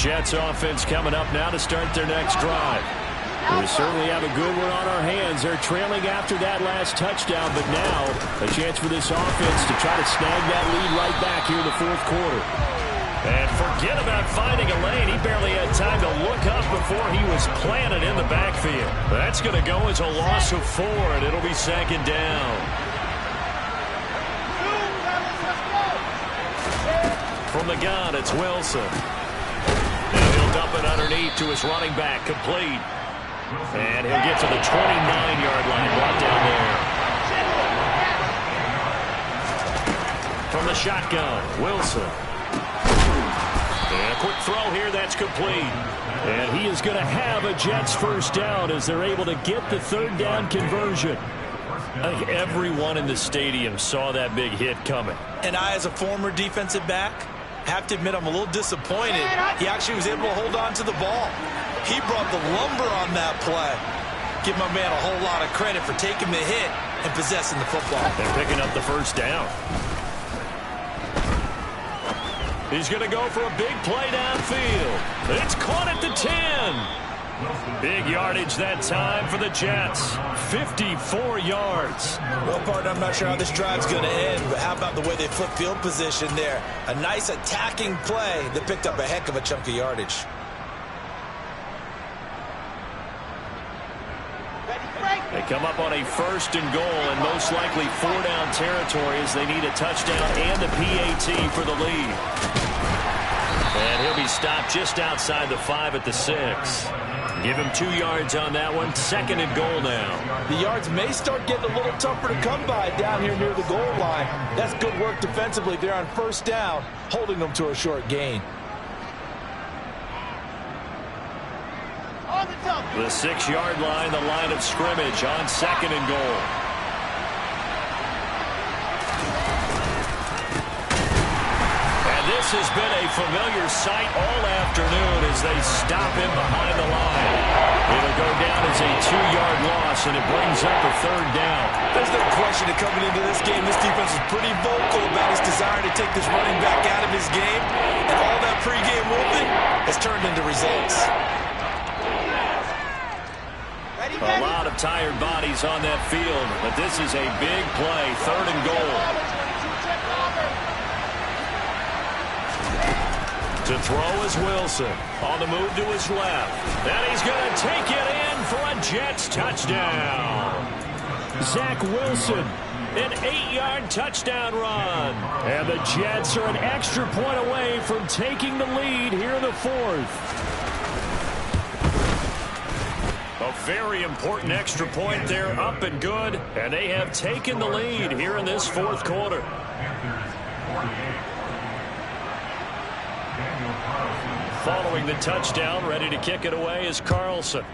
Jets offense coming up now to start their next drive. We certainly have a good one on our hands. They're trailing after that last touchdown, but now a chance for this offense to try to snag that lead right back here in the 4th quarter. And forget about finding a lane. He barely had time to look up before he was planted in the backfield. That's going to go as a loss of 4, and it'll be 2nd down. From the gun, it's Wilson. Dump it underneath to his running back, complete. And he'll get to the 29-yard line, brought down there. From the shotgun, Wilson. And a quick throw here, that's complete. And he is going to have a Jets first down as they're able to get the 3rd down conversion. I think everyone in the stadium saw that big hit coming. And I, as a former defensive back, have to admit I'm a little disappointed. He actually was able to hold on to the ball. He brought the lumber on that play. Give my man a whole lot of credit for taking the hit and possessing the football. They're picking up the first down. He's going to go for a big play downfield. It's caught at the 10. Big yardage that time for the Jets. 54 yards. Well, partner, I'm not sure how this drive's going to end, but how about the way they flip field position there? A nice attacking play that picked up a heck of a chunk of yardage. They come up on a 1st and goal, and most likely 4-down territory as they need a touchdown and a PAT for the lead. And he'll be stopped just outside the 5 at the 6. Give him 2 yards on that one. 2nd and goal now. The yards may start getting a little tougher to come by down here near the goal line. That's good work defensively there on 1st down, holding them to a short gain. The 6-yard line, the line of scrimmage on 2nd and goal. And this has been a familiar sight all afternoon as as they stop him behind the line. It'll go down as a 2-yard loss, and it brings up a 3rd down. There's no question that coming into this game, this defense is pretty vocal about his desire to take this running back out of his game, and all that pregame whooping has turned into results. A lot of tired bodies on that field, but this is a big play, 3rd and goal. To throw is Wilson. On the move to his left. And he's going to take it in for a Jets touchdown. Zach Wilson, an 8-yard touchdown run. And the Jets are an extra point away from taking the lead here in the 4th. A very important extra point there, up and good. And they have taken the lead here in this 4th quarter. Following the touchdown, ready to kick it away is Carlson.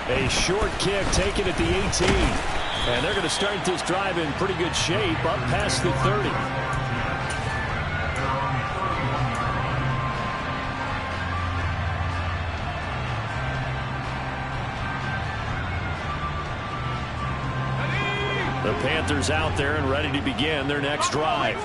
A short kick taken at the 18. And they're going to start this drive in pretty good shape up past the 30. The Panthers out there and ready to begin their next drive.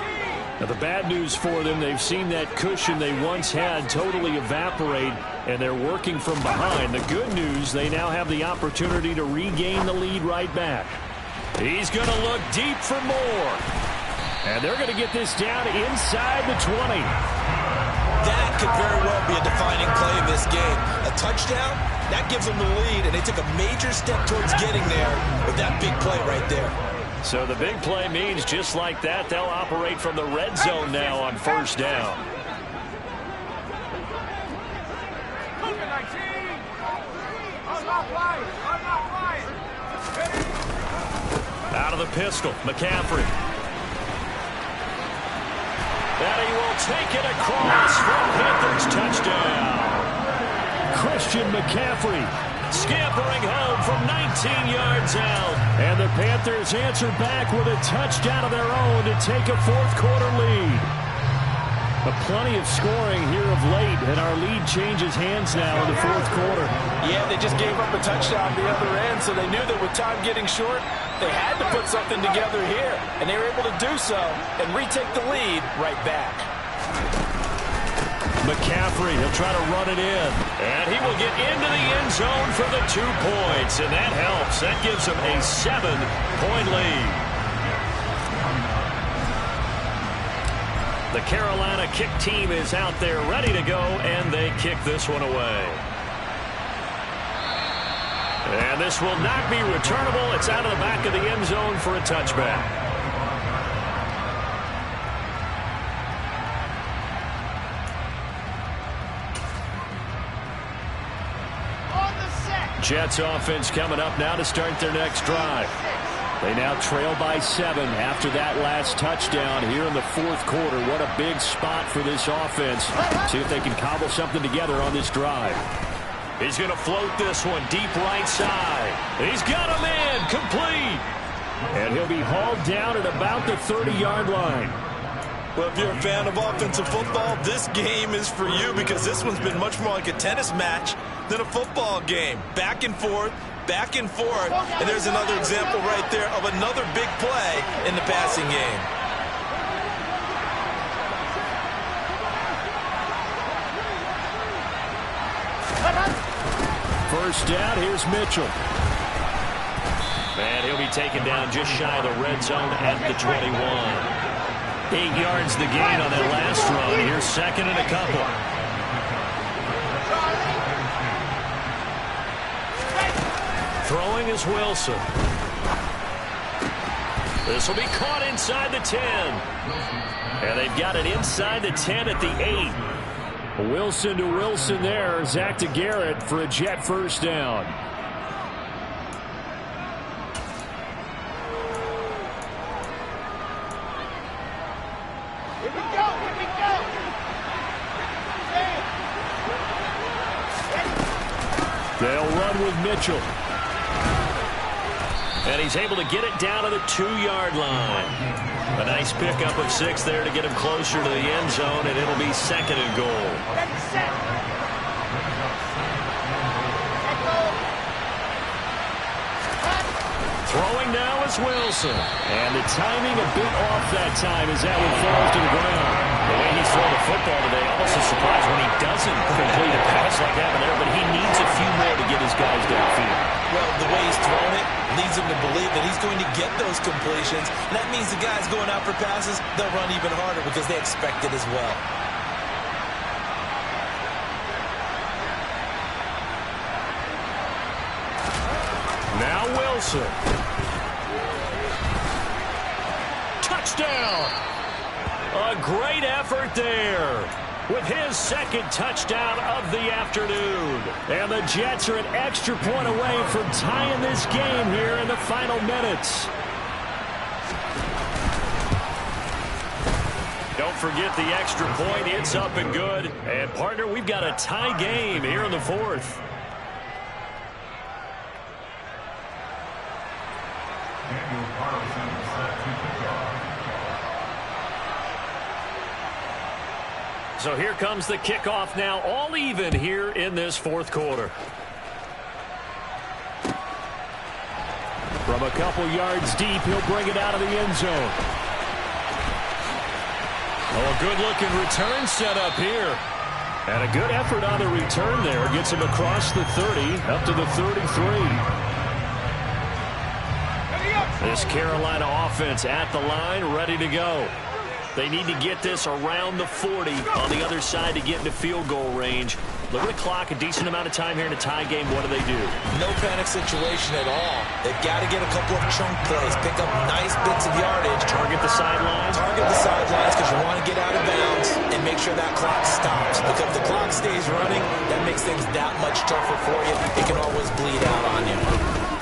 Now, the bad news for them, they've seen that cushion they once had totally evaporate, and they're working from behind. The good news, they now have the opportunity to regain the lead right back. He's going to look deep for more. And they're going to get this down inside the 20. That could very well be a defining play in this game. A touchdown, that gives them the lead, and they took a major step towards getting there with that big play right there. So the big play means just like that, they'll operate from the red zone now on 1st down. Out of the pistol, McCaffrey. And he will take it across for a Panthers touchdown. Christian McCaffrey scampering home from 19 yards out. And the Panthers answer back with a touchdown of their own to take a 4th quarter lead. Plenty of scoring here of late, and our lead changes hands now in the 4th quarter. Yeah, they just gave up a touchdown the other end, so they knew that with time getting short, they had to put something together here, and they were able to do so and retake the lead right back. McCaffrey, he'll try to run it in. And he will get into the end zone for the 2 points, and that helps. That gives him a 7-point lead. The Carolina kick team is out there ready to go, and they kick this one away. And this will not be returnable. It's out of the back of the end zone for a touchback. Jets offense coming up now to start their next drive. They now trail by 7 after that last touchdown here in the 4th quarter. What a big spot for this offense. See if they can cobble something together on this drive. He's going to float this one deep right side. He's got him in, complete. And he'll be hauled down at about the 30-yard line. Well, if you're a fan of offensive football, this game is for you because this one's been much more like a tennis match than a football game. Back and forth, and there's another example right there of another big play in the passing game. First down, here's Mitchell. And he'll be taken down just shy of the red zone at the 21. 8 yards the gain on that last run. Here's 2nd and a couple. Throwing is Wilson. This will be caught inside the 10. And they've got it inside the 10 at the 8. Wilson to Wilson there. Zach to Garrett for a Jet first down. Here we go, here we go. They'll run with Mitchell. And he's able to get it down to the 2-yard line. A nice pickup of 6 there to get him closer to the end zone, and it'll be 2nd and goal. Throwing now is Wilson. And the timing a bit off that time as that one falls to the ground. The way he's throwing the football today, almost a surprise when he doesn't complete a pass like that there, but he needs a few more to get his guys downfield. Well, the way he's throwing it leads him to believe that he's going to get those completions. And that means the guys going out for passes, they'll run even harder because they expect it as well. Now Wilson. Touchdown! A great effort there with his 2nd touchdown of the afternoon. And the Jets are an extra point away from tying this game here in the final minutes. Don't forget the extra point. It's up and good. And, partner, we've got a tie game here in the 4th. So here comes the kickoff now, all even here in this 4th quarter. From a couple yards deep, he'll bring it out of the end zone. Oh, a good-looking return set up here. And a good effort on the return there. Gets him across the 30, up to the 33. This Carolina offense at the line, ready to go. They need to get this around the 40 on the other side to get into field goal range. Look at the clock, a decent amount of time here in a tie game. What do? No panic situation at all. They've got to get a couple of chunk plays, pick up nice bits of yardage. Target the sidelines. Target the sidelines because you want to get out of bounds and make sure that clock stops. Because if the clock stays running, that makes things that much tougher for you. It can always bleed out on you.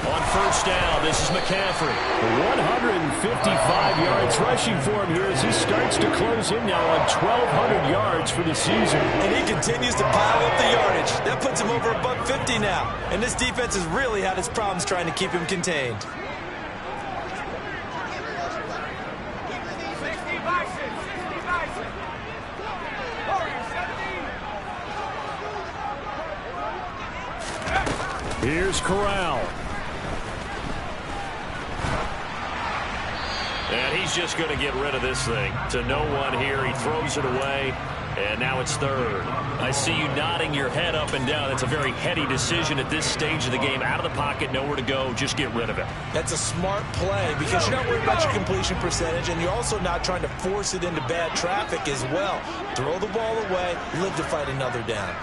On 1st down, this is McCaffrey. 155 yards rushing for him here as he starts to close in now on 1,200 yards for the season. And he continues to pile up the yardage. That puts him over $150 now. And this defense has really had its problems trying to keep him contained. Here's Corral. And he's just going to get rid of this thing. To no one here. He throws it away. And now it's 3rd. I see you nodding your head up and down. That's a very heady decision at this stage of the game. Out of the pocket, nowhere to go. Just get rid of it. That's a smart play because you're not worried about your completion percentage, and you're also not trying to force it into bad traffic as well. Throw the ball away, live to fight another down.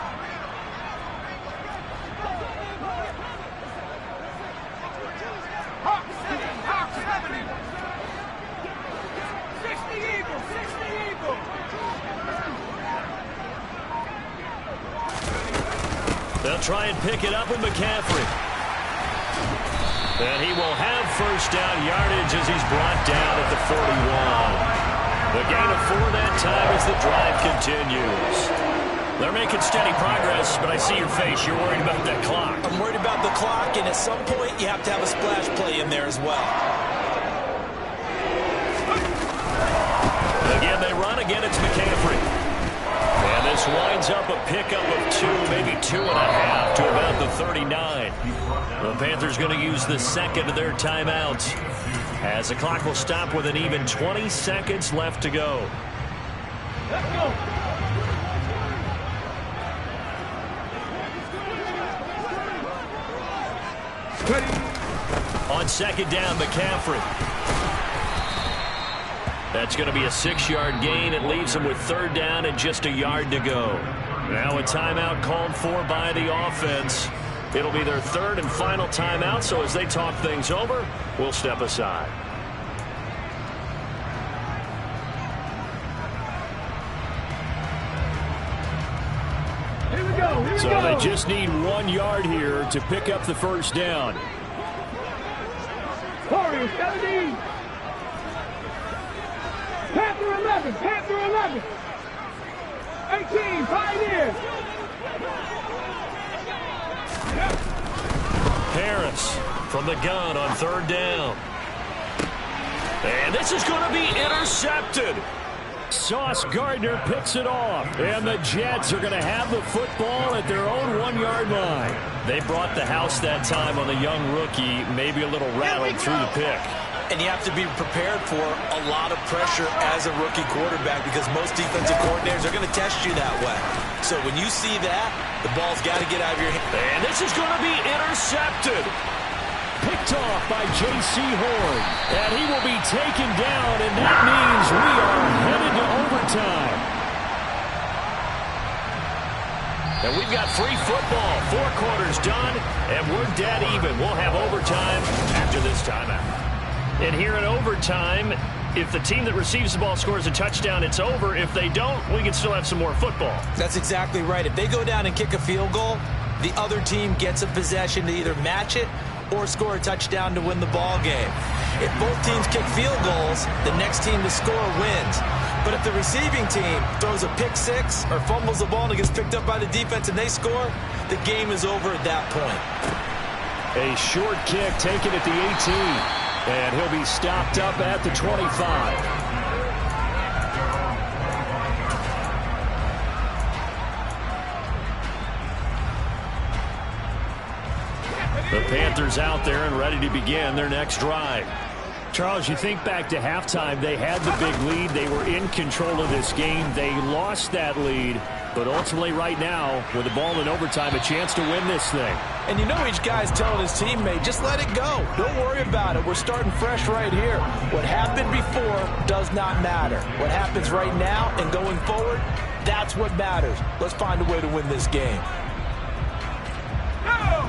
They'll try and pick it up with McCaffrey. And he will have 1st down yardage as he's brought down at the 41. The gain of 4 that time as the drive continues. They're making steady progress, but I see your face. You're worried about that clock. I'm worried about the clock, and at some point you have to have a splash play in there as well. Again, they run. Again, it's McCaffrey. And this winds up a pickup of 2, maybe 2.5 to about the 39. The Panthers going to use the 2nd of their timeouts as the clock will stop with an even 20 seconds left to go. Let's go. On 2nd down, McCaffrey. That's going to be a 6-yard gain. It leaves him with 3rd down and just a yard to go. Now a timeout called for by the offense. It'll be their 3rd and final timeout, so as they talk things over, we'll step aside. Here we go. So they just need 1 yard here to pick up the 1st down. Warriors 17. Panther 11. Panther 11. 18. Pioneers. Harris from the gun on 3rd down. And this is going to be intercepted. Sauce Gardner picks it off. And the Jets are going to have the football at their own 1-yard line. They brought the house that time on the young rookie, maybe a little rattled through the pick. And you have to be prepared for a lot of pressure as a rookie quarterback because most defensive coordinators are going to test you that way. So when you see that, the ball's got to get out of your hand. And this is going to be intercepted. Picked off by J.C. Horn. And he will be taken down, and that means we are headed to overtime. And we've got free football. 4 quarters done, and we're dead even. We'll have overtime after this timeout. And here in overtime, if the team that receives the ball scores a touchdown, it's over. If they don't, we can still have some more football. That's exactly right. If they go down and kick a field goal, the other team gets a possession to either match it or score a touchdown to win the ball game. If both teams kick field goals, the next team to score wins. But if the receiving team throws a pick six or fumbles the ball and it gets picked up by the defense and they score, the game is over at that point. A short kick taken at the 18. And he'll be stopped up at the 25. The Panthers out there and ready to begin their next drive. Charles, you think back to halftime, they had the big lead. They were in control of this game. They lost that lead. But ultimately right now, with the ball in overtime, a chance to win this thing. And you know each guy's telling his teammate, just let it go. Don't worry about it. We're starting fresh right here. What happened before does not matter. What happens right now and going forward, that's what matters. Let's find a way to win this game.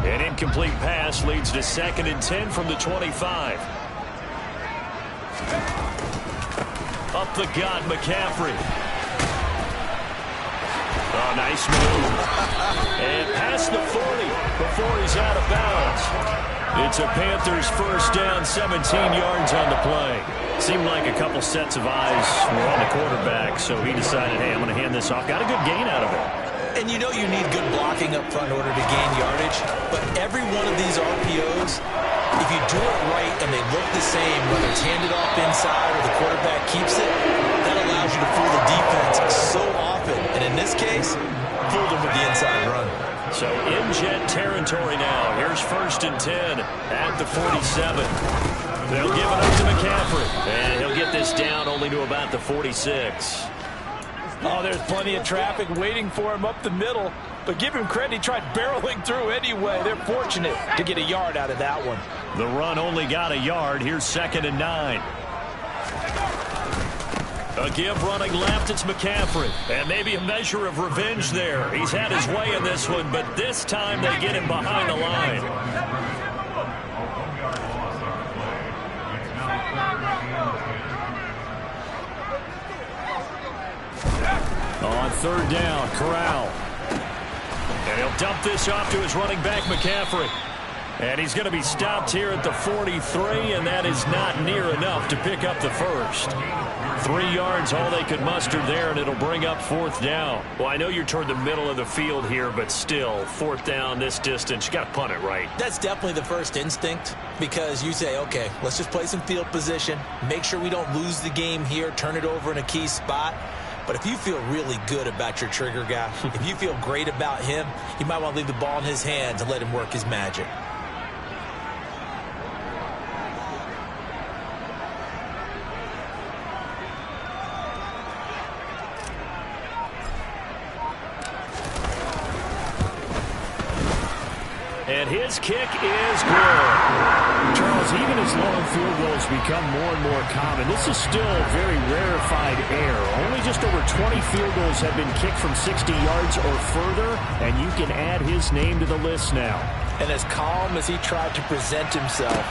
An incomplete pass leads to 2nd and 10 from the 25. Up the gut, McCaffrey. Oh, nice move. And past the 40 before he's out of bounds. It's a Panthers first down, 17 yards on the play. Seemed like a couple sets of eyes were on the quarterback, so he decided, hey, I'm going to hand this off. Got a good gain out of it. And you know you need good blocking up front in order to gain yardage, but every one of these RPOs, if you do it right and they look the same, whether it's handed off inside or the quarterback keeps it, that allows you to fool the defense so often. And in this case, fooled them with the inside run. So in Jet territory now. Here's 1st and 10 at the 47. They'll give it up to McCaffrey. And he'll get this down only to about the 46. Oh, there's plenty of traffic waiting for him up the middle. But give him credit, he tried barreling through anyway. They're fortunate to get a yard out of that one. The run only got a yard. Here's 2nd and 9. A give running left, it's McCaffrey. And maybe a measure of revenge there. He's had his way in this one, but this time they get him behind the line. On 3rd down, Corral. And he'll dump this off to his running back, McCaffrey. And he's going to be stopped here at the 43, and that is not near enough to pick up the first. 3 yards, all they could muster there, and it'll bring up 4th down. Well, I know you're toward the middle of the field here, but still, 4th down this distance, you got to punt it right. That's definitely the first instinct because you say, okay, let's just play some field position, make sure we don't lose the game here, turn it over in a key spot. But if you feel really good about your trigger guy, if you feel great about him, you might want to leave the ball in his hands and let him work his magic. And his kick is good. Charles, even as long field goals become more and more common, this is still very rarefied air. Only just over 20 field goals have been kicked from 60 yards or further, and you can add his name to the list now. And as calm as he tried to present himself,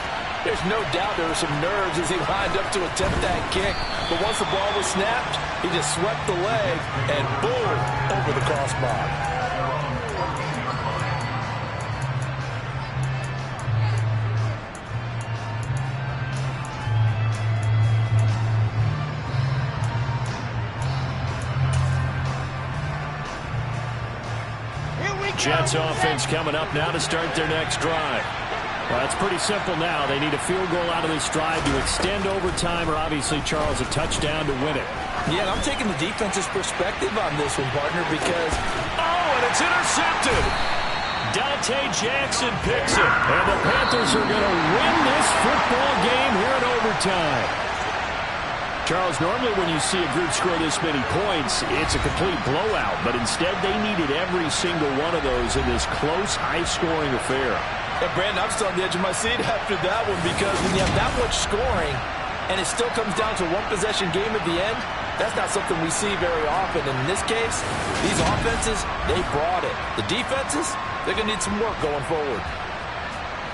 there's no doubt there were some nerves as he lined up to attempt that kick. But once the ball was snapped, he just swept the leg and boom, over the crossbar. Jets offense coming up now to start their next drive. Well, it's pretty simple now. They need a field goal out of this drive to extend overtime, or obviously, Charles, a touchdown to win it. Yeah, and I'm taking the defense's perspective on this one, partner, because... Oh, and it's intercepted! Dante Jackson picks it, and the Panthers are going to win this football game here in overtime. Charles, normally when you see a group score this many points, it's a complete blowout, but instead they needed every single one of those in this close, high-scoring affair. Yeah, Brandon, I'm still on the edge of my seat after that one, because when you have that much scoring and it still comes down to one-possession game at the end, that's not something we see very often. And in this case, these offenses, they brought it. The defenses, they're going to need some work going forward.